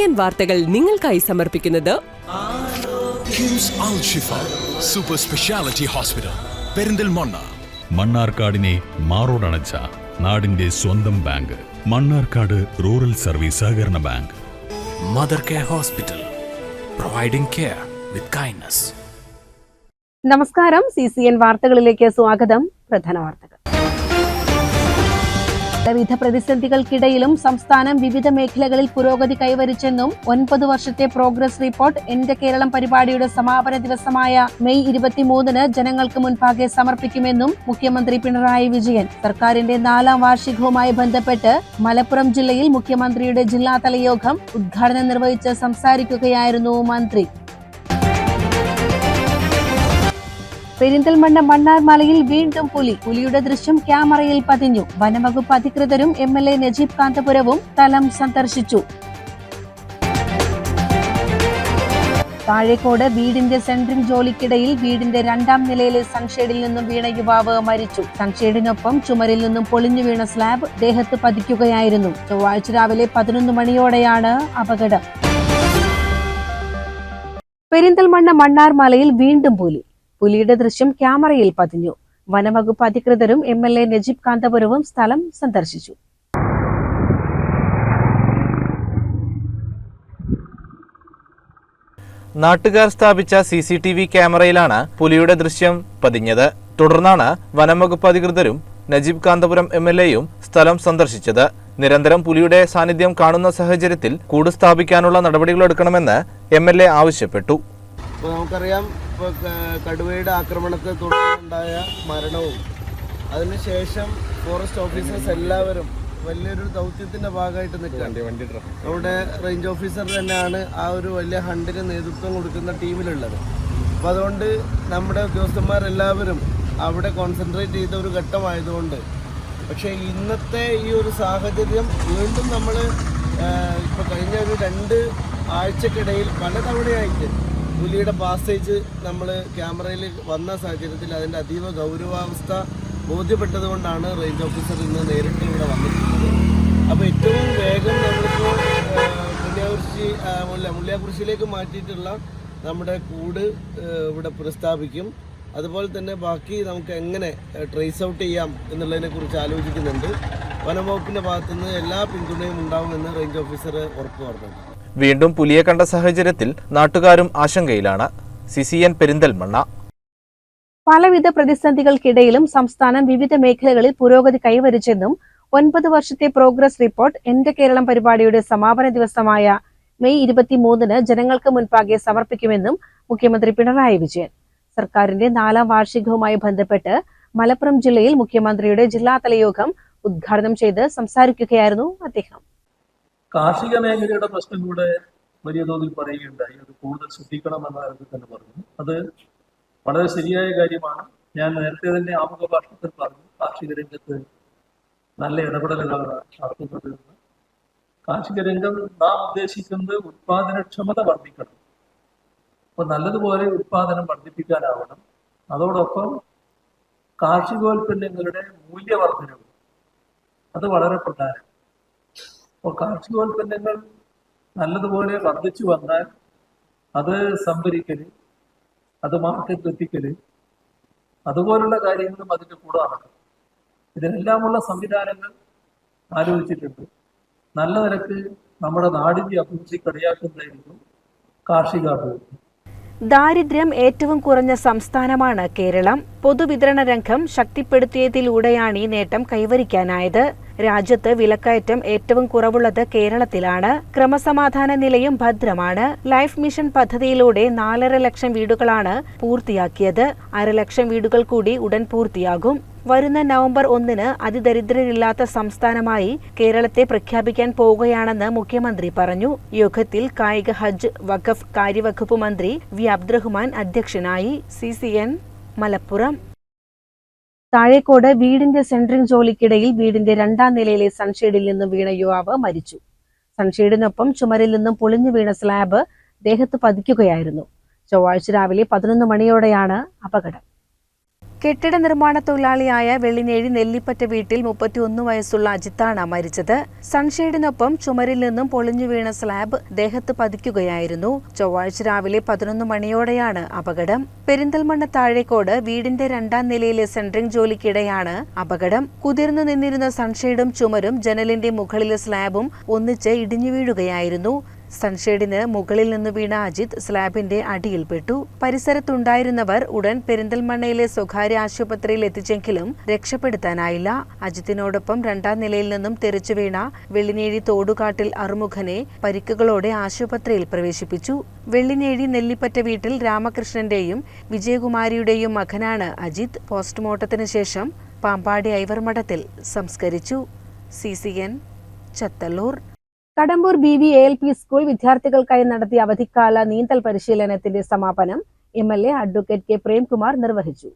CCN വാർത്തകൾ നിങ്ങൾക്കായി സമർപ്പിക്കുന്നത് കിംസ് അൽ ഷിഫ സൂപ്പർ സ്പെഷ്യാലിറ്റി ഹോസ്പിറ്റൽ പെരിന്തൽമണ്ണ. മണ്ണാർക്കാടിനെ മാറോടണച്ച നാടിന്റെ സ്വന്തം ബാങ്ക് മണ്ണാർക്കാട് റൂറൽ സർവീസ് സഹകരണ bank. Mother care hospital, providing care with kindness. നമസ്കാരം, CCN വാർത്തകളിലേക്ക് സ്വാഗതം. പ്രധാന വാർത്തകൾ. വിവിധ പ്രതിസന്ധികൾക്കിടയിലും സംസ്ഥാനം വിവിധ മേഖലകളിൽ പുരോഗതി കൈവരിച്ചെന്നും 9 വർഷത്തെ പ്രോഗ്രസ് റിപ്പോർട്ട് എന്റെ കേരളം പരിപാടിയുടെ സമാപന ദിവസമായ മെയ് 23 ജനങ്ങൾക്ക് മുൻപാകെ സമർപ്പിക്കുമെന്നും മുഖ്യമന്ത്രി പിണറായി വിജയൻ. സർക്കാരിന്റെ 4ാം വാർഷികവുമായി ബന്ധപ്പെട്ട് മലപ്പുറം ജില്ലയിൽ മുഖ്യമന്ത്രിയുടെ ജില്ലാതല യോഗം ഉദ്ഘാടനം നിർവഹിച്ച് സംസാരിക്കുകയായിരുന്നു മന്ത്രി. പെരിന്തൽമണ്ണ മണ്ണാർമലയിൽ വീണ്ടും പുലിയുടെ ദൃശ്യം ക്യാമറയിൽ പതിഞ്ഞു. വനംവകുപ്പ് അധികൃതരും MLA നജീബ് കാന്തപുരവും സ്ഥലം സന്ദർശിച്ചു. താഴേക്കോട് വീടിന്റെ സെൻട്രിംഗ് ജോലിക്കിടയിൽ വീടിന്റെ 2ാം നിലയിലെ സൺഷെയ്ഡിൽ നിന്നും വീണ യുവാവ് മരിച്ചു. സൺഷെയ്ഡിനൊപ്പം ചുമരിൽ നിന്നും പൊളിഞ്ഞു വീണ സ്ലാബ് ദേഹത്ത് പതിക്കുകയായിരുന്നു. ചൊവ്വാഴ്ച രാവിലെ 11 മണിയോടെയാണ് അപകടം. പെരിന്തൽമണ്ണ മണ്ണാർമലയിൽ വീണ്ടും പുലിയുടെ ദൃശ്യം ക്യാമറയിൽ പതിഞ്ഞു. വനംവകുപ്പ് അധികൃതരും MLA നജീബ് കാന്തപുരവും സ്ഥലം സന്ദർശിച്ചു. നാട്ടുകാർ സ്ഥാപിച്ച CCTV ക്യാമറയിലാണ് പുലിയുടെ ദൃശ്യം പതിഞ്ഞത്. തുടർന്നാണ് വനംവകുപ്പ് അധികൃതരും നജീബ് കാന്തപുരം MLAയും സ്ഥലം സന്ദർശിച്ചത്. നിരന്തരം പുലിയുടെ സാന്നിധ്യം കാണുന്ന സാഹചര്യത്തിൽ കൂട് സ്ഥാപിക്കാനുള്ള നടപടികളെടുക്കണമെന്ന് MLA ആവശ്യപ്പെട്ടു. നമുക്കറിയാം, ഇപ്പോൾ കടുവയുടെ ആക്രമണത്തെ തുടർന്നുണ്ടായ മരണവും അതിനുശേഷം ഫോറസ്റ്റ് ഓഫീസേഴ്സ് എല്ലാവരും വലിയൊരു ദൗത്യത്തിൻ്റെ ഭാഗമായിട്ട് നിൽക്കുകയാണ്. നമ്മുടെ റേഞ്ച് ഓഫീസർ തന്നെയാണ് ആ ഒരു വലിയ ഹണ്ടിന് നേതൃത്വം കൊടുക്കുന്ന ടീമിലുള്ളത്. അപ്പോൾ അതുകൊണ്ട് നമ്മുടെ ഉദ്യോഗസ്ഥന്മാരെല്ലാവരും അവിടെ കോൺസെൻട്രേറ്റ് ചെയ്ത ഒരു ഘട്ടമായതുകൊണ്ട്, പക്ഷേ ഇന്നത്തെ ഈ ഒരു സാഹചര്യം വീണ്ടും നമ്മൾ ഇപ്പോൾ കഴിഞ്ഞ ഒരു 2 ആഴ്ചക്കിടയിൽ പലതവണയായിട്ട് പുലിയുടെ പാസേജ് നമ്മൾ ക്യാമറയിൽ വന്ന സാഹചര്യത്തിൽ അതിൻ്റെ അതീവ ഗൗരവാവസ്ഥ ബോധ്യപ്പെട്ടതുകൊണ്ടാണ് റേഞ്ച് ഓഫീസർ ഇന്ന് നേരിട്ട് ഇവിടെ വന്നിട്ടുള്ളത്. അപ്പോൾ ഏറ്റവും വേഗം നമ്മളിപ്പോൾ മുള്ളിയാകുറിശ്ശിയിലേക്ക് മാറ്റിയിട്ടുള്ള നമ്മുടെ കൂട് ഇവിടെ പുനഃസ്ഥാപിക്കും. അതുപോലെ തന്നെ ബാക്കി നമുക്ക് എങ്ങനെ ട്രേസ് ഔട്ട് ചെയ്യാം എന്നുള്ളതിനെക്കുറിച്ച് ആലോചിക്കുന്നുണ്ട്. വനംവകുപ്പിൻ്റെ ഭാഗത്തുനിന്ന് എല്ലാ പിന്തുണയും ഉണ്ടാവുമെന്ന് റേഞ്ച് ഓഫീസർ ഉറപ്പ് പറഞ്ഞിട്ടുണ്ട്. വീണ്ടും പുലിയെ കണ്ട സാഹചര്യത്തിൽ നാട്ടുകാരും ആശങ്കയിലാണ്. CCN പെരിന്തൽമണ്ണ. പലവിധ പ്രതിസന്ധികൾക്കിടയിലും സംസ്ഥാനം വിവിധ മേഖലകളിൽ പുരോഗതി കൈവരിച്ചെന്നും 9 വർഷത്തെ പ്രോഗ്രസ് റിപ്പോർട്ട് എന്റെ കേരളം പരിപാടിയുടെ സമാപന ദിവസമായ മെയ് 23 ജനങ്ങൾക്ക് മുൻപാകെ സമർപ്പിക്കുമെന്നും മുഖ്യമന്ത്രി പിണറായി വിജയൻ. സർക്കാരിന്റെ 4ാം വാർഷികവുമായി ബന്ധപ്പെട്ട് മലപ്പുറം ജില്ലയിൽ മുഖ്യമന്ത്രിയുടെ ജില്ലാതല യോഗം ഉദ്ഘാടനം ചെയ്ത് സംസാരിക്കുകയായിരുന്നു അദ്ദേഹം. കാർഷിക മേഖലയുടെ പ്രശ്നം കൂടെ വലിയ തോതിൽ പറയുകയുണ്ടായി. അത് കൂടുതൽ ശ്രദ്ധിക്കണമെന്ന കാര്യത്തിൽ തന്നെ പറഞ്ഞു. അത് വളരെ ശരിയായ കാര്യമാണ്. ഞാൻ നേരത്തെ തന്നെ ആമുഖ ഭാഷണത്തിൽ പറഞ്ഞു, കാർഷിക രംഗത്ത് നല്ല ഇടപെടലുകളാണ് നടത്തുന്നത് എന്ന്. കാർഷിക രംഗം നാം ഉദ്ദേശിക്കുന്നത് ഉത്പാദനക്ഷമത വർദ്ധിക്കണം. അപ്പോൾ നല്ലതുപോലെ ഉത്പാദനം വർദ്ധിപ്പിക്കാനാവണം. അതോടൊപ്പം കാർഷികോൽപ്പന്നങ്ങളുടെ മൂല്യവർദ്ധനവ് അത് വളരെ പ്രധാനം. അപ്പോൾ കാർഷികോൽപ്പന്നങ്ങൾ നല്ലതുപോലെ വർദ്ധിച്ചു വന്നാൽ അത് സംഭരിക്കല്, അത് മാർക്കറ്റിൽ എത്തിക്കല്, അതുപോലുള്ള കാര്യങ്ങളും അതിൻ്റെ കൂടെ നടക്കും. ഇതിനെല്ലാമുള്ള സംവിധാനങ്ങൾ ആലോചിച്ചിട്ടുണ്ട്. നല്ല നിരക്ക് നമ്മുടെ നാടിൻ്റെ അഭിവൃദ്ധിക്ക് ഇടയാക്കുന്നതായിരുന്നു കാർഷികാഭിവൃദ്ധി. ദാരിദ്ര്യം ഏറ്റവും കുറഞ്ഞ സംസ്ഥാനമാണ് കേരളം. പൊതുവിതരണ രംഗം ശക്തിപ്പെടുത്തിയതിലൂടെയാണ് ഈ നേട്ടം കൈവരിക്കാനായത്. രാജ്യത്ത് വിലക്കയറ്റം ഏറ്റവും കുറവുള്ളത് കേരളത്തിലാണ്. ക്രമസമാധാന നിലയും ഭദ്രമാണ്. ലൈഫ് മിഷൻ പദ്ധതിയിലൂടെ 4.5 ലക്ഷം വീടുകളാണ് പൂർത്തിയാക്കിയത്. 1/2 ലക്ഷം വീടുകൾ കൂടി ഉടൻ പൂർത്തിയാകും. വരുന്ന നവംബർ 1 അതിദരിദ്രരില്ലാത്ത സംസ്ഥാനമായി കേരളത്തെ പ്രഖ്യാപിക്കാൻ പോവുകയാണെന്ന് മുഖ്യമന്ത്രി പറഞ്ഞു. യോഗത്തിൽ കായിക, ഹജ്ജ്, വഖഫ് കാര്യവകുപ്പ് മന്ത്രി വി അബ്ദുറഹ്മാൻ അധ്യക്ഷനായി. CCN മലപ്പുറം. താഴേക്കോട് വീടിന്റെ സെൻട്രിംഗ് ജോലിക്കിടയിൽ വീടിന്റെ 2ാം നിലയിലെ സൺഷെയ്ഡിൽ നിന്നും വീണ യുവാവ് മരിച്ചു. സൺഷെയ്ഡിനൊപ്പം ചുമരിൽ നിന്നും പൊളിഞ്ഞു വീണ സ്ലാബ് ദേഹത്ത് പതിക്കുകയായിരുന്നു. ചൊവ്വാഴ്ച രാവിലെ 11 മണിയോടെയാണ് അപകടം. കെട്ടിട നിർമ്മാണ തൊഴിലാളിയായ വെള്ളിനേഴി നെല്ലിപ്പറ്റ വീട്ടിൽ 31 വയസ്സുള്ള അജിത്താണ് മരിച്ചത്. സൺഷെയ്ഡിനൊപ്പം ചുമരിൽ നിന്നും പൊളിഞ്ഞു വീണ സ്ലാബ് ദേഹത്ത് പതിക്കുകയായിരുന്നു. ചൊവ്വാഴ്ച രാവിലെ 11 മണിയോടെയാണ് അപകടം. പെരിന്തൽമണ്ണ താഴേക്കോട് വീടിന്റെ 2ാം നിലയിലെ സെൻട്രിംഗ് ജോലിക്കിടെയാണ് അപകടം. കുതിർന്നു നിന്നിരുന്ന സൺഷെയ്ഡും ചുമരും ജനലിന്റെ മുകളിലെ സ്ലാബും ഒന്നിച്ച് ഇടിഞ്ഞു വീഴുകയായിരുന്നു. സൺഷെയ്ഡിന് മുകളിൽ നിന്ന് വീണ അജിത് സ്ലാബിന്റെ അടിയിൽപ്പെട്ടു. പരിസരത്തുണ്ടായിരുന്നവർ ഉടൻ പെരിന്തൽമണ്ണയിലെ സ്വകാര്യ ആശുപത്രിയിൽ എത്തിച്ചെങ്കിലും രക്ഷപ്പെടുത്താനായില്ല. അജിത്തിനോടൊപ്പം 2ാം നിലയിൽ നിന്നും തെറിച്ചു വീണ വെള്ളിനേഴി തോടുകാട്ടിൽ അറുമുഖനെ പരിക്കുകളോടെ ആശുപത്രിയിൽ പ്രവേശിപ്പിച്ചു. വെള്ളിനേഴി നെല്ലിപ്പറ്റ വീട്ടിൽ രാമകൃഷ്ണന്റെയും വിജയകുമാരിയുടെയും മകനാണ് അജിത്. പോസ്റ്റ്മോർട്ടത്തിന് ശേഷം പാമ്പാടി ഐവർമഠത്തിൽ സംസ്കരിച്ചു. CCN Chathallur. Kadambur BV ALP school വിദ്യാർത്ഥികൾക്കായി നടത്തിയ അവധിക്കാല നീന്തൽ പരിശീലനത്തിന്റെ സമാപനം MLA അഡ്വക്കേറ്റ് K. പ്രേംകുമാർ നിർവഹിച്ചു.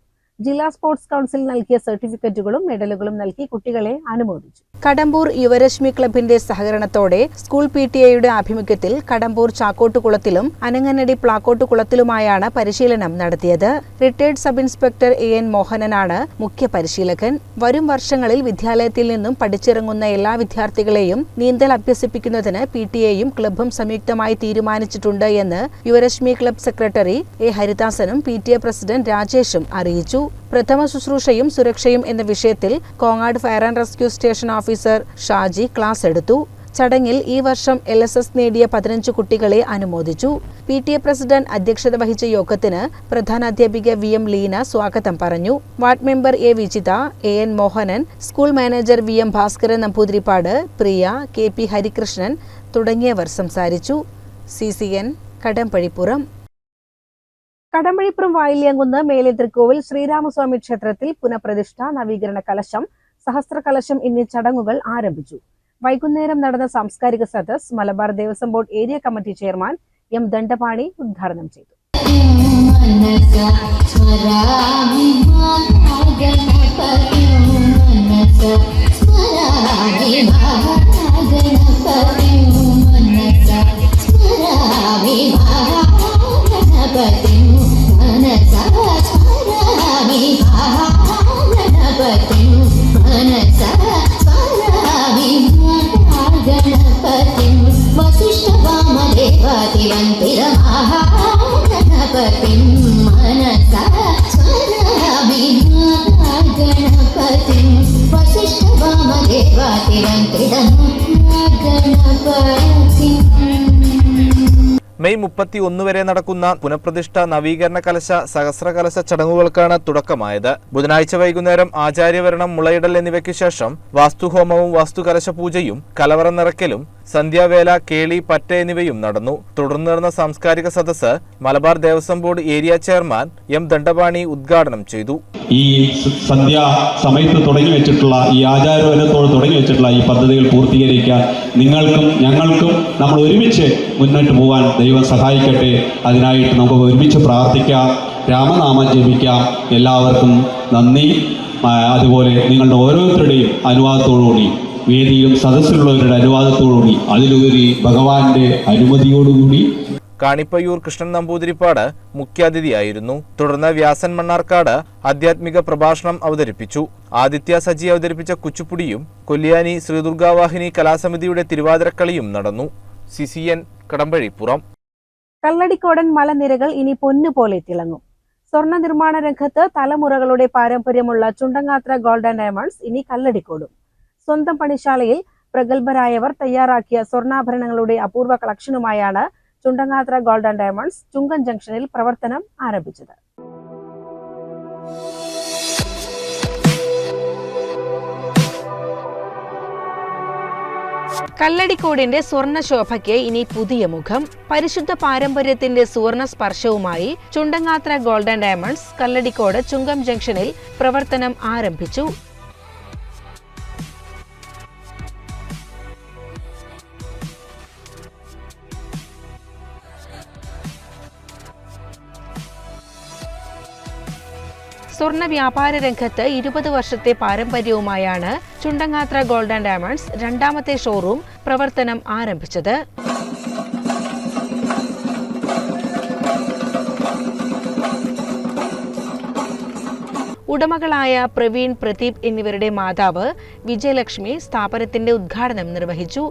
ജില്ലാ സ്പോർട്സ് കൗൺസിൽ നൽകിയ സർട്ടിഫിക്കറ്റുകളും മെഡലുകളും നൽകി കുട്ടികളെ അനുമോദിച്ചു. കടമ്പൂർ യുവരശ്മി ക്ലബിന്റെ സഹകരണത്തോടെ സ്കൂൾ PTA ആഭിമുഖ്യത്തിൽ കടമ്പൂർ ചാക്കോട്ടുകുളത്തിലും അനങ്ങനടി പ്ലാക്കോട്ടുകുളത്തിലുമായാണ് പരിശീലനം നടത്തിയത്. റിട്ടയർഡ് സബ് ഇൻസ്പെക്ടർ AN മോഹനനാണ് മുഖ്യ പരിശീലകൻ. വരും വർഷങ്ങളിൽ വിദ്യാലയത്തിൽ നിന്നും പഠിച്ചിറങ്ങുന്ന എല്ലാ വിദ്യാർത്ഥികളെയും നീന്തൽ അഭ്യസിപ്പിക്കുന്നതിന് PTA ക്ലബും സംയുക്തമായി തീരുമാനിച്ചിട്ടുണ്ട് എന്ന് യുവരശ്മി ക്ലബ് സെക്രട്ടറി A. ഹരിദാസനും PTA പ്രസിഡന്റ് രാജേഷും അറിയിച്ചു. പ്രഥമ ശുശ്രൂഷയും സുരക്ഷയും എന്ന വിഷയത്തിൽ Kongad fire and rescue station officer Shaji class എടുത്തു. ചടങ്ങിൽ ഈ വർഷം LSS നേടിയ 15 കുട്ടികളെ അനുമോദിച്ചു. PTA പ്രസിഡന്റ് അധ്യക്ഷത വഹിച്ച യോഗത്തിന് പ്രധാനാധ്യാപിക VM ലീന സ്വാഗതം പറഞ്ഞു. Ward member A. Vijitha, AN Mohanan, school manager VM Bhaskaran Namboothiripad, Priya, KP Harikrishnan തുടങ്ങിയവർ സംസാരിച്ചു. CCN കടമ്പഴിപ്പുറം. കടമ്പഴിപ്പുറം വായില്യാങ്കുന്ന് മേലേതൃക്കോവിൽ ശ്രീരാമസ്വാമി ക്ഷേത്രത്തിൽ പുനഃപ്രതിഷ്ഠ, നവീകരണ കലശം, സഹസ്രകലശം എന്നീ ചടങ്ങുകൾ ആരംഭിച്ചു. വൈകുന്നേരം നടന്ന സാംസ്കാരിക സദസ് Malabar Devaswom board area committee chairman M. Dandapani ഉദ്ഘാടനം ചെയ്തു. മെയ് 31 വരെ നടക്കുന്ന പുനഃപ്രതിഷ്ഠ, നവീകരണ കലശ, സഹസ്രകലശ ചടങ്ങുകൾക്കാണ് തുടക്കമായത്. ബുധനാഴ്ച വൈകുന്നേരം ആചാര്യവരണം, മുളയിടൽ എന്നിവയ്ക്ക് ശേഷം വാസ്തുഹോമവും വാസ്തുകലശ പൂജയും കലവറ നിറയ്ക്കലും സന്ധ്യാവേല, കേളി, പറ്റ എന്നിവയും നടന്നു. തുടർന്ന് നടന്ന സാംസ്കാരിക സദസ്സ് Malabar Devaswom board area chairman M. Dandapani ഉദ്ഘാടനം ചെയ്തു. ഈ സന്ധ്യാ സമയത്ത് തുടങ്ങി വെച്ചിട്ടുള്ള ഈ ആചാരവനത്തോട് തുടങ്ങി വെച്ചിട്ടുള്ള ഈ പദ്ധതികൾ പൂർത്തീകരിക്കാൻ നിങ്ങൾക്കും ഞങ്ങൾക്കും നമ്മൾ ഒരുമിച്ച് മുന്നോട്ട് പോകാൻ ദൈവം സഹായിക്കട്ടെ. അതിനായിട്ട് നമുക്ക് ഒരുമിച്ച് പ്രാർത്ഥിക്കാം, രാമനാമം ജപിക്കാം. എല്ലാവർക്കും നന്ദി. അതുപോലെ നിങ്ങളുടെ ഓരോരുത്തരുടെയും അനുവാദത്തോടുകൂടി, വേദിയിലും സദസ്സിലുള്ളവരുടെ അനുവാദത്തോടുകൂടി, അതിലുപരി ഭഗവാന്റെ അനുമതിയോടുകൂടി കാണിപ്പയ്യൂർ കൃഷ്ണൻ നമ്പൂതിരിപ്പാട് മുഖ്യാതിഥിയായിരുന്നു. തുടർന്ന് വ്യാസൻ മണ്ണാർക്കാട് ആധ്യാത്മിക പ്രഭാഷണം അവതരിപ്പിച്ചു. ആദിത്യ സജി അവതരിപ്പിച്ച കുച്ചുപ്പുടിയും കൊല്ലിയാനി ശ്രീദുർഗാവാഹിനി കലാസമിതിയുടെ തിരുവാതിരക്കളിയും നടന്നു. CCN കടമ്പഴിപ്പുറം. കല്ലടിക്കോടൻ മലനിരകൾ ഇനി പൊന്നുപോലെ തിളങ്ങും. സ്വർണ്ണ നിർമ്മാണ രംഗത്ത് തലമുറകളുടെ പാരമ്പര്യമുള്ള ചുണ്ടങ്ങാത്ര ഗോൾഡ് ആൻഡ് ഡയമണ്ട്സ് ഇനി കല്ലടിക്കോടും. സ്വന്തം പണിശാലയിൽ പ്രഗത്ഭരായവർ തയ്യാറാക്കിയ സ്വർണ്ണാഭരണങ്ങളുടെ അപൂർവ കളക്ഷനുമായാണ് ചുണ്ടങ്ങാത്ര ഗോൾഡ് ആൻഡ് ഡയമണ്ട്സ് ചുങ്കൻ ജംഗ്ഷനിൽ പ്രവർത്തനം ആരംഭിച്ചത്. കല്ലടിക്കോടിന്റെ സ്വർണ്ണ ശോഭയ്ക്ക് ഇനി പുതിയ മുഖം. പരിശുദ്ധ പാരമ്പര്യത്തിന്റെ സുവർണ സ്പർശവുമായി ചുണ്ടങ്ങാത്ര ഗോൾഡ് ആൻഡ് ഡയമണ്ട്സ് കല്ലടിക്കോട് ചുങ്കം ജംഗ്ഷനിൽ പ്രവർത്തനം ആരംഭിച്ചു. സ്വർണ്ണ വ്യാപാര രംഗത്ത് 20 വർഷത്തെ പാരമ്പര്യവുമായാണ് ചുണ്ടങ്ങാത്ര ഗോൾഡ് ആൻഡ് ഡയമണ്ട്സ് രണ്ടാമത്തെ ഷോറൂം പ്രവർത്തനം ആരംഭിച്ചത്. ഉടമകളായ പ്രവീൺ, പ്രദീപ് എന്നിവരുടെ മാതാവ് വിജയലക്ഷ്മി സ്ഥാപനത്തിന്റെ ഉദ്ഘാടനം നിർവഹിച്ചു.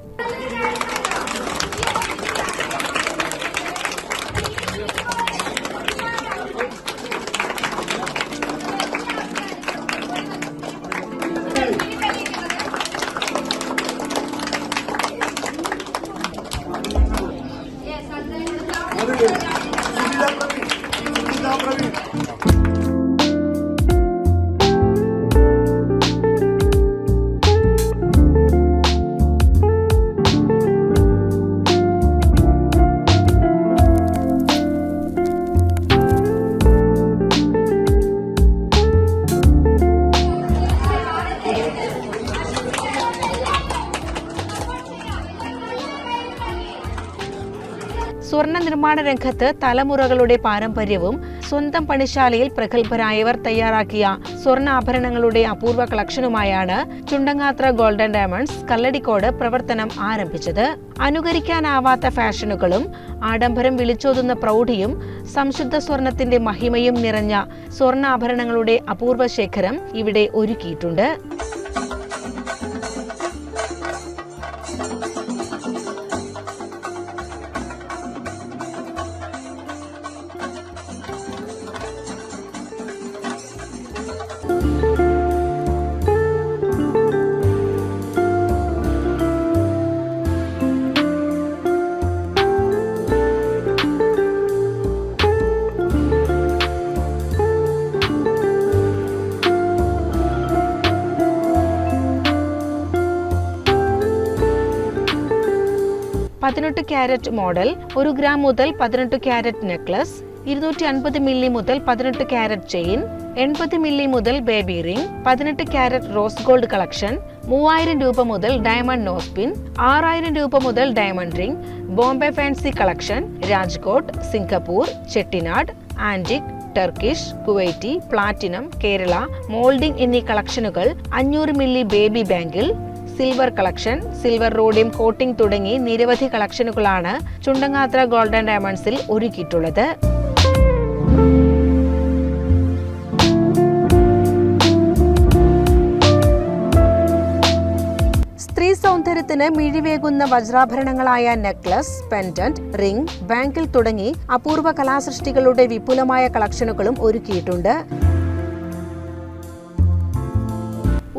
സ്വർണ്ണ നിർമ്മാണ രംഗത്ത് തലമുറകളുടെ പാരമ്പര്യവും സ്വന്തം പണിശാലയിൽ പ്രഗത്ഭരായവർ തയ്യാറാക്കിയ സ്വർണ്ണാഭരണങ്ങളുടെ അപൂർവ കളക്ഷനുമായാണ് ചുണ്ടങ്ങാത്ര ഗോൾഡൻ ഡയമണ്ട്സ് കല്ലടിക്കോട് പ്രവർത്തനം ആരംഭിച്ചത്. അനുകരിക്കാനാവാത്ത ഫാഷനുകളും ആഡംബരം വിളിച്ചോതുന്ന പ്രൗഢിയും സംശുദ്ധ സ്വർണത്തിന്റെ മഹിമയും നിറഞ്ഞ സ്വർണ്ണാഭരണങ്ങളുടെ അപൂർവ ശേഖരം ഇവിടെ ഒരുക്കിയിട്ടുണ്ട്. $18 ക്യാരറ്റ് മോഡൽ 1 ഗ്രാം മുതൽ 18 ക്യാരറ്റ് നെക്ലസ്, 250 മില്ലി മുതൽ 18 ക്യാരറ്റ് ചെയിൻ, 80 മില്ലി മുതൽ baby ring, 18 carrot rose gold collection, 3000 രൂപ മുതൽ ഡയമണ്ട് നോസ്പിൻ, 6000 രൂപ മുതൽ diamond ring, Bombay fancy collection, Rajkot, Singapore, Chettinad, antique, Turkish, Kuwaiti, platinum, Kerala, moulding എന്നീ കളക്ഷനുകൾ, 500 milli baby bangle, silver collection, silver rhodium coating തുടങ്ങി നിരവധി കളക്ഷനുകളാണ് ചുണ്ടങ്ങാത്ര golden ഡയമണ്ട്സിൽ ഒരുക്കിയിട്ടുള്ളത്. സ്ത്രീ സൗന്ദര്യത്തിന് മിഴിവേകുന്ന വജ്രാഭരണങ്ങളായ നെക്ലസ്, പെൻഡന്റ്, റിംഗ്, ബാങ്കിൾ തുടങ്ങി അപൂർവ കലാസൃഷ്ടികളുടെ വിപുലമായ കളക്ഷനുകളും ഒരുക്കിയിട്ടുണ്ട്.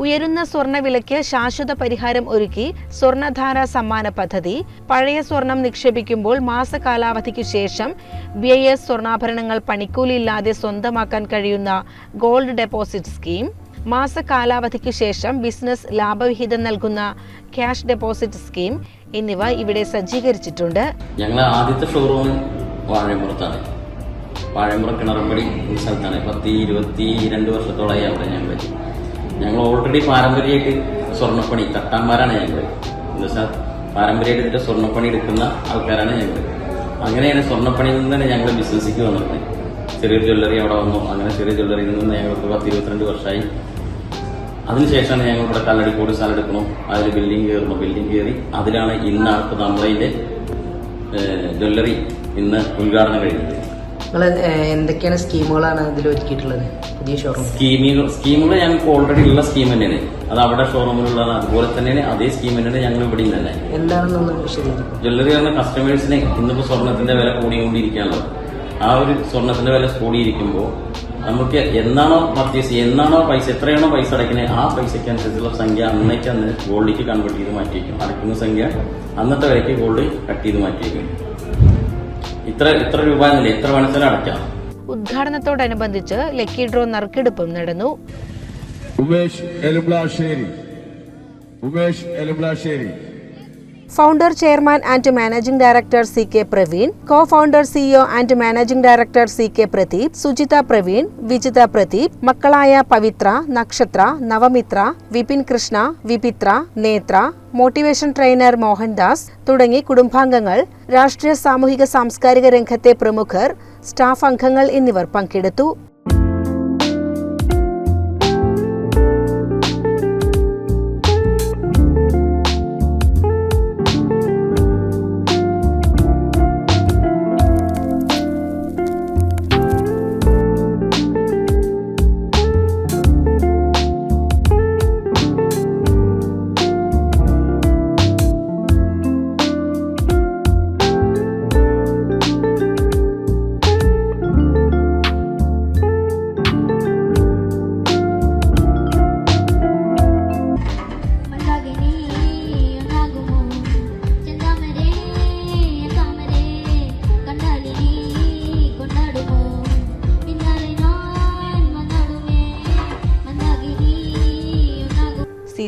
ഉയരുന്ന സ്വർണ്ണവിലയ്ക്ക് ശാശ്വത പരിഹാരം ഒരുക്കി സ്വർണ്ണധാര സമ്മാന പദ്ധതി, പഴയ സ്വർണം നിക്ഷേപിക്കുമ്പോൾ മാസകാലാവധിക്കു ശേഷം BIS സ്വർണ്ണാഭരണങ്ങൾ പണിക്കൂലിയില്ലാതെ സ്വന്തമാക്കാൻ കഴിയുന്ന ഗോൾഡ് ഡെപ്പോസിറ്റ് സ്കീം, മാസകാലാവധിക്കു ശേഷം ബിസിനസ് ലാഭവിഹിതം നൽകുന്ന ക്യാഷ് ഡെപ്പോസിറ്റ് സ്കീം എന്നിവ ഇവിടെ സജ്ജീകരിച്ചിട്ടുണ്ട്. ഞങ്ങൾ ആദ്യത്തെ ഷോറൂം വാഴമ്പുറത്താണ്. വാഴമ്പുറ കിണറമ്പടി ഈ സ്ഥലത്താണ്. 22 വർഷത്തോളമായി അവിടെ ഞങ്ങൾ ഓൾറെഡി പാരമ്പര്യമായിട്ട് സ്വർണ്ണപ്പണി തട്ടാന്മാരാണ് ഞങ്ങൾ. എന്നുവെച്ചാൽ പാരമ്പര്യമായിട്ട് ഇതിന്റെ സ്വർണ്ണപ്പണി എടുക്കുന്ന ആൾക്കാരാണ് ഞങ്ങൾ. അങ്ങനെയാണ് സ്വർണ്ണപ്പണിയിൽ നിന്നാണ് ഞങ്ങൾ ബിസിനസ്സിലേക്ക് വന്നത്. ചെറിയൊരു ജ്വല്ലറി അവിടെ വന്നു. അങ്ങനെ ചെറിയ ജ്വല്ലറിയിൽ നിന്ന് ഞങ്ങൾക്ക് 10-22 വർഷമായി. അതിനുശേഷമാണ് ഞങ്ങൾ ഇവിടെ കല്ലടിക്കോട് സ്ഥലം എടുക്കണം. അതിൽ ബിൽഡിംഗ് കയറി അതിലാണ് ഇന്നാണ് ഇപ്പോൾ നമ്മളതിന്റെ ജ്വല്ലറി ഇന്ന് ഉദ്ഘാടനം കഴിഞ്ഞത്. എന്തൊക്കെയാണ് സ്കീമുകളാണ് ഇതിൽ ഒരുക്കിയിട്ടുള്ളത്? പുതിയ ഷോറൂം സ്കീമുകൾ ഞങ്ങൾക്ക് ഓൾറെഡി ഉള്ള സ്കീം തന്നെയാണ്. അത് അവിടെ ഷോറൂമിലുള്ളതാണ്. അതുപോലെ തന്നെയാണ് അതേ സ്കീം തന്നെയാണ് ഞങ്ങൾ ഇവിടെയും തന്നെ. എന്താണെന്നൊന്ന് വിശദീകരിക്കും. ജ്വല്ലറി പറഞ്ഞ കസ്റ്റമേഴ്സിനെ ഇന്നിപ്പോൾ സ്വർണത്തിന്റെ വില കൂടിക്കൊണ്ടിരിക്കുകയാണല്ലോ. ആ ഒരു സ്വർണത്തിന്റെ വില കൂടിയിരിക്കുമ്പോൾ നമുക്ക് എന്നാണോ പർച്ചേസ് എന്നാണോ പൈസ എത്രയാണോ പൈസ അടയ്ക്കുന്നത് ആ പൈസയ്ക്ക് അനുസരിച്ചുള്ള സംഖ്യ അന്നേക്ക് അന്ന് ഗോൾഡിലേക്ക് കൺവേർട്ട് ചെയ്ത് മാറ്റിവെക്കും. അടയ്ക്കുന്ന സംഖ്യ അന്നത്തെ വിലയ്ക്ക് ഗോൾഡ് കട്ട് ചെയ്ത് മാറ്റിവെക്കും. ഇത്ര രൂപ എന്നല്ലേ, എത്ര വേണമെങ്കിലും അടയ്ക്കാം. ഉദ്ഘാടനത്തോടനുബന്ധിച്ച് ലക്കി ഡ്രോ നറുക്കെടുപ്പും നടന്നു. Umesh Elublassery, founder, chairman and managing director CK Praveen, co-founder, CEO and managing director CK Pradeep, Sujitha Praveen, Vijitha Pradeep, മക്കളായ പവിത്ര, നക്ഷത്ര, നവമിത്ര, വിപിൻ കൃഷ്ണ, വിപിത്ര, നേത്ര, മോട്ടിവേഷൻ ട്രെയിനർ മോഹൻദാസ് തുടങ്ങി കുടുംബാംഗങ്ങൾ, രാഷ്ട്രീയ, സാമൂഹിക, സാംസ്കാരിക രംഗത്തെ പ്രമുഖർ, സ്റ്റാഫ് അംഗങ്ങൾ എന്നിവർ പങ്കെടുത്തു.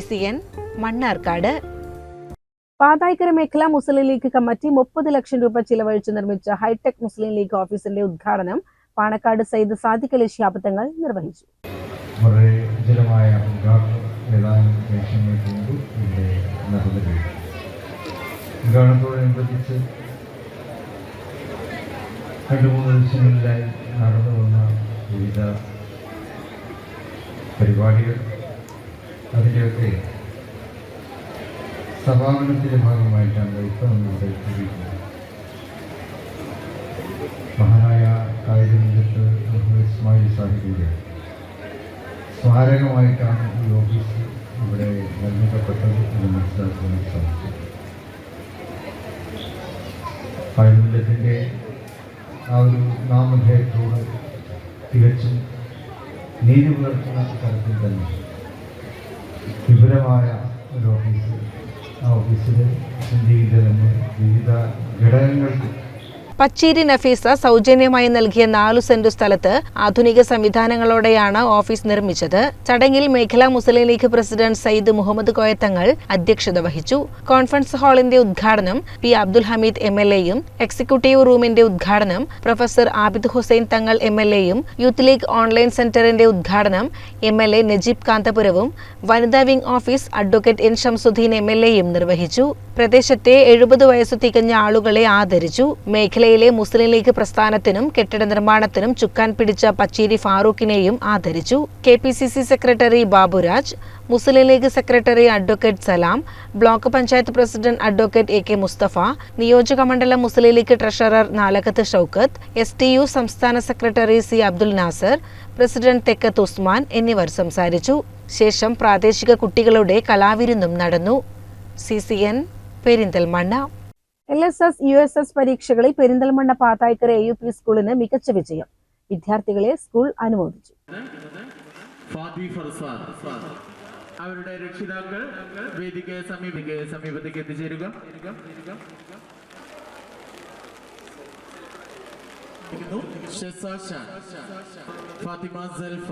CCN മണ്ണാർക്കാട്. പാതായ്ക്കര മേഖല മുസ്ലിം ലീഗ് കമ്മിറ്റി 30 ലക്ഷം രൂപ ചിലവഴിച്ച് നിർമ്മിച്ച ഹൈടെക് മുസ്ലിം ലീഗ് ഓഫീസിന്റെ ഉദ്ഘാടനം പാണക്കാട് സയ്യിദ് സാദിഖ് അലി ശിഹാബ് തങ്ങൾ നിർവഹിച്ചു. ഉദ്ഘാടനത്തോടനുബന്ധിച്ച് 2-3 ദിവസങ്ങളിലായി നടന്നു വന്ന വിവിധ പരിപാടികൾ, അതിൻ്റെയൊക്കെ സമാപനത്തിൻ്റെ ഭാഗമായിട്ടാണ് ഇപ്പോൾ നമ്മളിവിടെ എത്തിയിരിക്കുന്നത്. മഹാനായ കായിക രംഗത്ത് മുഹമ്മദ് ഇസ്മായിൽ സാഹിബിൻ്റെ സ്മാരകമായിട്ടാണ് ഈ ഓഫീസ് ഇവിടെ നിർമ്മിക്കപ്പെട്ടത് എന്ന് മനസ്സിലാക്കാൻ സാധിച്ചു. കായികത്തിൻ്റെ ആ ഒരു നാമധേയത്തോട് തികച്ചും നീതി പുലർത്തുന്ന തരത്തിൽ തന്നെ വിപുലമായ ഒരു ഓഫീസ്, ആ ഓഫീസിൽ ചിന്തീകരണം വിവിധ ഘടകങ്ങൾക്ക് പച്ചേരി നഫീസ സൗജന്യമായി നൽകിയ 4 സെന്റ് സ്ഥലത്ത് ആധുനിക സംവിധാനങ്ങളോടെയാണ് ഓഫീസ് നിർമ്മിച്ചത്. ചടങ്ങിൽ മേഖലാ മുസ്ലിം ലീഗ് പ്രസിഡന്റ് സയ്യിദ് മുഹമ്മദ് കോയത്തങ്ങൾ അധ്യക്ഷത വഹിച്ചു. കോൺഫറൻസ് ഹാളിന്റെ ഉദ്ഘാടനം പി അബ്ദുൽ ഹമീദ് MLA-യും എക്സിക്യൂട്ടീവ് റൂമിന്റെ ഉദ്ഘാടനം professor Abid Hussain Thangal MLA-യും youth league online സെന്ററിന്റെ ഉദ്ഘാടനം MLA നജീബ് കാന്തപുരവും വനിതാ wing office advocate N Shamsuddin MLA-യും നിർവഹിച്ചു. പ്രദേശത്തെ 70 വയസ്സ് തികഞ്ഞ ആളുകളെ ആദരിച്ചു. മേഖലയിലെ മുസ്ലിം ലീഗ് പ്രസ്ഥാനത്തിനും കെട്ടിട നിർമ്മാണത്തിനും ചുക്കാൻ പിടിച്ച പച്ചേരി ഫാറൂഖിനെയും ആദരിച്ചു. KPCC secretary Baburaj, Muslim League secretary advocate Salam, block panchayat president advocate AK Mustafa, നിയോജക മണ്ഡലം മുസ്ലിം ലീഗ് ട്രഷറർ നാലകത്ത് ഷൌക്കത്ത്, STU സംസ്ഥാന secretary C Abdul Nasar, president Thekkath Usman എന്നിവർ സംസാരിച്ചു. ശേഷം പ്രാദേശിക കുട്ടികളുടെ കലാവിരുന്നും നടന്നു. CCN പെരിന്തൽമണ്ണ. LSS USS പരീക്ഷകളിൽ പെരിന്തൽമണ്ണ പാതായ്ക്കര AUP സ്കൂളിന് മികച്ച വിജയം. വിദ്യാർത്ഥികളെ സ്കൂൾ അനുമോദിച്ചു. അവരുടെ രക്ഷിതാക്കൾ വേദികയെ സമീപത്തേക്ക് എത്തിച്ചേരുക. ഫാത്തിമ സൽഫ,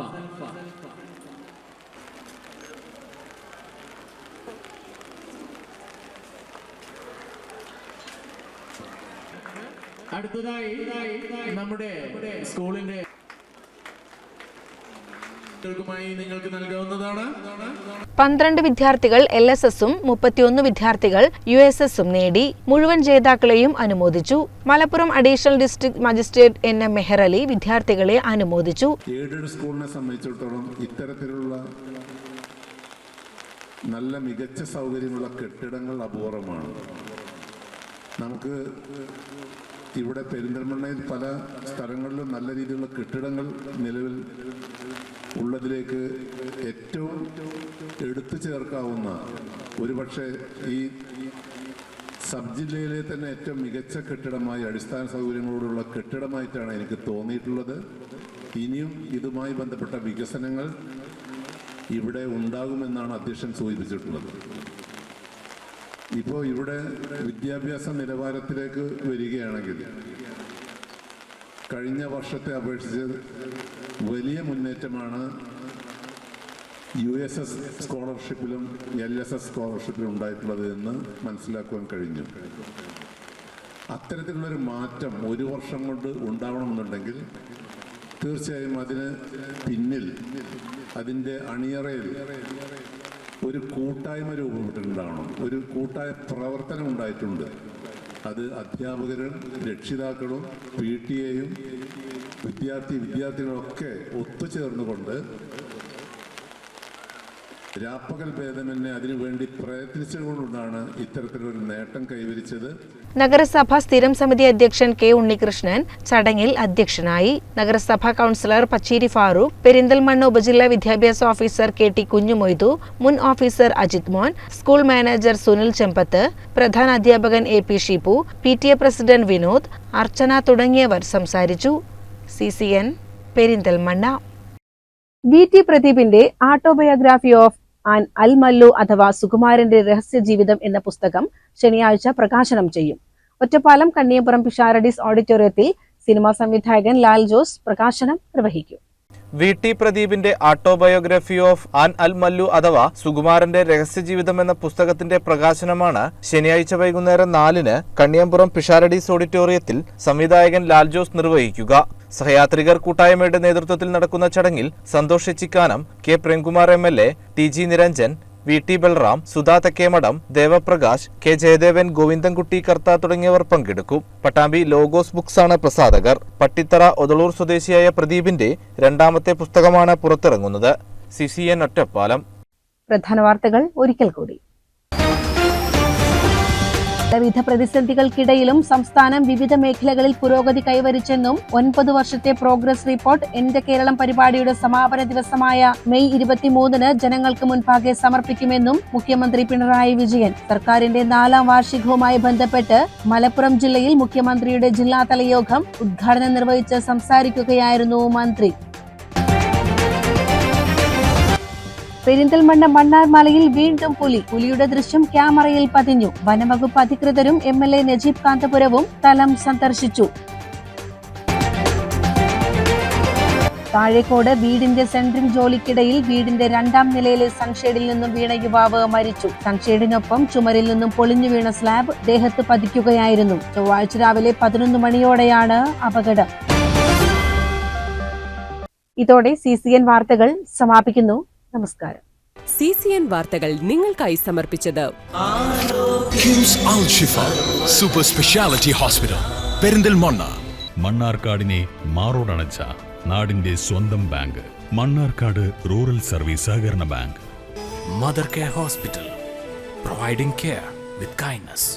അടുത്തതായി നമ്മുടെ സ്കൂളിന്റെ നിങ്ങൾക്ക് നൽകാവുന്നതാണ്. 12 വിദ്യാർത്ഥികൾ LSS-ഉം 31 വിദ്യാർത്ഥികൾ USS-ഉം നേടി. മുഴുവൻ ജേതാക്കളെയും അനുമോദിച്ചു. Malappuram additional district magistrate NM മെഹർ അലി വിദ്യാർത്ഥികളെ അനുമോദിച്ചു. എയ്ഡഡ് സ്കൂളിനെ സംബന്ധിച്ചിടത്തോളം ഇത്തരത്തിലുള്ള നല്ല മികച്ച സൗകര്യമുള്ള കെട്ടിടങ്ങൾ അപൂർവമാണ്. നമുക്ക് ഇവിടെ പെരിന്തൽമണ്ണയിൽ പല സ്ഥലങ്ങളിലും നല്ല രീതിയിലുള്ള കെട്ടിടങ്ങൾ നിലവിൽ ഉള്ളതിലേക്ക് ഏറ്റവും എടുത്തു ചേർക്കാവുന്ന, ഒരുപക്ഷെ ഈ സബ് ജില്ലയിലെ തന്നെ ഏറ്റവും മികച്ച കെട്ടിടമായി അടിസ്ഥാന സൗകര്യങ്ങളോടുള്ള കെട്ടിടമായിട്ടാണ് എനിക്ക് തോന്നിയിട്ടുള്ളത്. ഇനിയും ഇതുമായി ബന്ധപ്പെട്ട വികസനങ്ങൾ ഇവിടെ ഉണ്ടാകുമെന്നാണ് അധ്യക്ഷൻ സൂചിപ്പിച്ചിട്ടുള്ളത്. ഇപ്പോൾ ഇവിടെ വിദ്യാഭ്യാസ നിലവാരത്തിലേക്ക് വരികയാണെങ്കിൽ കഴിഞ്ഞ വർഷത്തെ അപേക്ഷിച്ച് വലിയ മുന്നേറ്റമാണ് USS സ്കോളർഷിപ്പിലും LSS സ്കോളർഷിപ്പിലും ഉണ്ടായിട്ടുള്ളത് എന്ന് മനസ്സിലാക്കുവാൻ കഴിഞ്ഞു. അത്തരത്തിലുള്ളൊരു മാറ്റം ഒരു വർഷം കൊണ്ട് ഉണ്ടാവണമെന്നുണ്ടെങ്കിൽ തീർച്ചയായും അതിന് പിന്നിൽ, അതിൻ്റെ അണിയറയിൽ ഒരു കൂട്ടായ്മ രൂപപ്പെട്ടിട്ടുണ്ടാവണം, ഒരു കൂട്ടായ പ്രവർത്തനം ഉണ്ടായിട്ടുണ്ട്. അത് അധ്യാപകരും രക്ഷിതാക്കളും PTA-യും വിദ്യാർത്ഥികളൊക്കെ ഒത്തുചേർന്നുകൊണ്ട് രാപ്പകൽ ഭേദമെന്നെ അതിനുവേണ്ടി പ്രയത്നിച്ചുകൊണ്ടാണ് ഇത്തരത്തിലൊരു നേട്ടം കൈവരിച്ചത്. നഗരസഭ സ്ഥിരം സമിതി അധ്യക്ഷൻ K ഉണ്ണികൃഷ്ണൻ ചടങ്ങിൽ അധ്യക്ഷനായി. നഗരസഭാ കൗൺസിലർ പച്ചേരി ഫാറൂഖ്, പെരിന്തൽമണ്ണ ഉപജില്ലാ വിദ്യാഭ്യാസ ഓഫീസർ KT കുഞ്ഞുമൊയ്തു, മുൻ ഓഫീസർ അജിത് മോൻ, സ്കൂൾ മാനേജർ സുനിൽ ചെമ്പത്ത്, പ്രധാന അധ്യാപകൻ AP Shippu, PTA president Vinod, Archana തുടങ്ങിയവർ സംസാരിച്ചു. CCN പെരിന്തൽമണ്ണ. VT പ്രദീപിന്റെ ആട്ടോബയോഗ്രാഫി ഓഫ് ആൻ അൽമല്ലു അഥവാ സുകുമാരന്റെ രഹസ്യ ജീവിതം എന്ന പുസ്തകം ശനിയാഴ്ച പ്രകാശനം ചെയ്യും. ഒറ്റപ്പാലം കണ്ണിയപ്പുറം പിഷാരഡീസ് ഓഡിറ്റോറിയത്തിൽ സിനിമാ സംവിധായകൻ ലാൽ ജോസ് പ്രകാശനം നിർവഹിക്കും. VT പ്രദീപിന്റെ ഓട്ടോബയോഗ്രഫി ഓഫ് ആൻ അൽ മല്ലു അഥവാ സുകുമാരന്റെ രഹസ്യജീവിതം എന്ന പുസ്തകത്തിന്റെ പ്രകാശനമാണ് ശനിയാഴ്ച വൈകുന്നേരം 4-ന് കണ്ണിയമ്പുറം പിഷാരഡീസ് ഓഡിറ്റോറിയത്തിൽ സംവിധായകൻ ലാൽ ജോസ് നിർവഹിക്കുക. സഹയാത്രികർ കൂട്ടായ്മയുടെ നേതൃത്വത്തിൽ നടക്കുന്ന ചടങ്ങിൽ Santhosh Echikkanam, K Premkumar MLA, TG Niranjan, VT Balram, Sudha Thekkemadam, Devaprakash, K Jayadevan, Govindankutty Kartha തുടങ്ങിയവർ പങ്കെടുക്കും. പട്ടാമ്പി ലോഗോസ് ബുക്സ് ആണ് പ്രസാധകർ. പട്ടിത്തറ ഒതളൂർ സ്വദേശിയായ പ്രദീപിന്റെ 2ാമത്തെ പുസ്തകമാണ് പുറത്തിറങ്ങുന്നത്. CCN ഒറ്റപ്പാലം. പ്രധാന വാർത്തകൾ ഒരിക്കൽ കൂടി. വിവിധ പ്രതിസന്ധികൾക്കിടയിലും സംസ്ഥാനം വിവിധ മേഖലകളിൽ പുരോഗതി കൈവരിച്ചെന്നും 9 വർഷത്തെ പ്രോഗ്രസ് റിപ്പോർട്ട് എന്റെ കേരളം പരിപാടിയുടെ സമാപന ദിവസമായ മെയ് 23-ന് ജനങ്ങൾക്ക് മുൻപാകെ സമർപ്പിക്കുമെന്നും മുഖ്യമന്ത്രി പിണറായി വിജയൻ. സർക്കാരിന്റെ 4ാം വാർഷികവുമായി ബന്ധപ്പെട്ട് മലപ്പുറം ജില്ലയിൽ മുഖ്യമന്ത്രിയുടെ ജില്ലാതല യോഗം ഉദ്ഘാടനം നിർവഹിച്ച് സംസാരിക്കുകയായിരുന്നു മന്ത്രി. പെരിന്തൽമണ്ണ മണ്ണാർമലയിൽ വീണ്ടും പുലിയുടെ ദൃശ്യം ക്യാമറയിൽ പതിഞ്ഞു. വനംവകുപ്പ് അധികൃതരും MLA നജീബ് കാന്തപുരവും സ്ഥലം സന്ദർശിച്ചു. താഴേക്കോട് വീടിന്റെ സെൻട്രിംഗ് ജോലിക്കിടയിൽ വീടിന്റെ 2ാം നിലയിലെ സൺഷെയ്ഡിൽ നിന്നും വീണ യുവാവ് മരിച്ചു. സൺഷെയ്ഡിനൊപ്പം ചുമരിൽ നിന്നും പൊളിഞ്ഞു വീണ സ്ലാബ് ദേഹത്ത് പതിക്കുകയായിരുന്നു. ചൊവ്വാഴ്ച രാവിലെ 11 മണിയോടെയാണ് അപകടം. ഇതോടെ CCN വാർത്തകൾ സമാപിക്കുന്നു. നമസ്കാരം. CCN വാർത്തകൾ നിങ്ങൾക്കായി സമർപ്പിച്ചത് കിംസ് അൽ ഷിഫ സൂപ്പർ സ്പെഷ്യാലിറ്റി ഹോസ്പിറ്റൽ പെരിന്തൽമണ്ണ. മണ്ണാർക്കാടിനെ മാറോടണച്ച നാടിന്റെ സ്വന്തം ബാങ്ക് മണ്ണാർക്കാട് റൂറൽ സർവീസ് സഹകരണ bank. Mother care hospital, providing care with kindness.